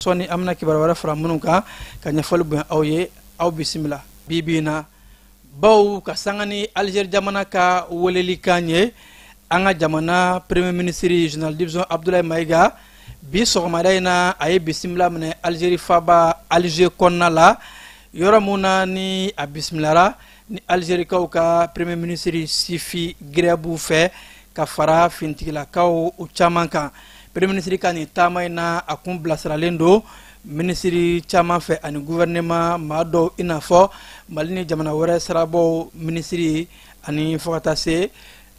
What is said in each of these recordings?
Soni amna kibarwara fra munuka ka nyafal bu awye aw bismillah bibina baw ka sangani Alger jamana ka woleli kanye anga jamana premier ministre général division Abdoulaye Maïga bi sogmadayna ay bismillah mene Algérie faba Alger konnala yoramuna ni a bismillah ni Algérie ka premier ministre sifi grebu fe ka fara fintigila kaw u chamanka premier ministre kani tamayna akum blasralendo ministre chama fe ani gouvernement mado inafo malini jamana wara sarabo ministre ani fokata se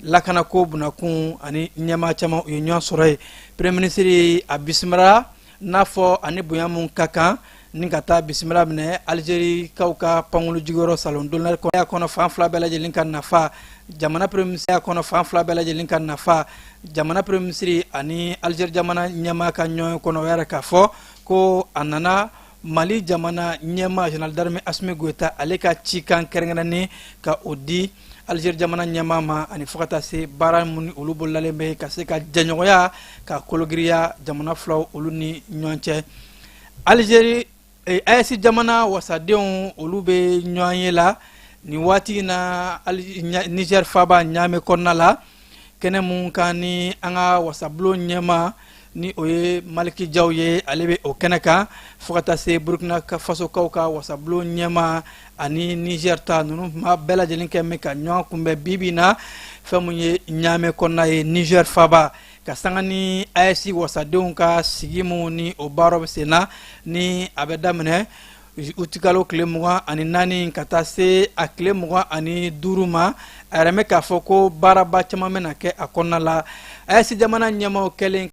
lakana ko bunakun ani nyama chama union soray premier ministre abismara nafo ani buyamun kaka ningata bismillah mene Algérie kawka pangulu jigoro salon dolnar ko ya kono fanfla bela jelin kan nafa jamana premier ministre ya kono fanfla bela jelin kan nafa jamana premier ministre ani Algérie jamana nyama ka nyoy kono wera ka fo ko anana Mali jamana nyama general d'armée Assimi Goïta aleka chikan kerengani ka odi Algérie jamana nyama ma ani fokata se baran muni ulubo lalembe ka se ka janyoya ka kologriya jamana flaw uluni nyonche Algérie ayasi jamana wasadeon olube nyoanyela ni wati na Niger faba nyame konnala kene mun kani anga wasablo nyema ni oye Maliki Jawye alebe o keneka fokata se Burkina Faso kawka wasablo nyema ani Niger ta nunu ma bela jelinke meka nyon kumbe bibina famunye nyame konna e Niger faba kasangani ayasi wasadeon ka sigimu ni obaro sena ni abedamne utikalo klemuwa ani nani katase aklemuwa ani duruma arame ka foko baraba chama menake akonna la ayasi jamana nyama kelen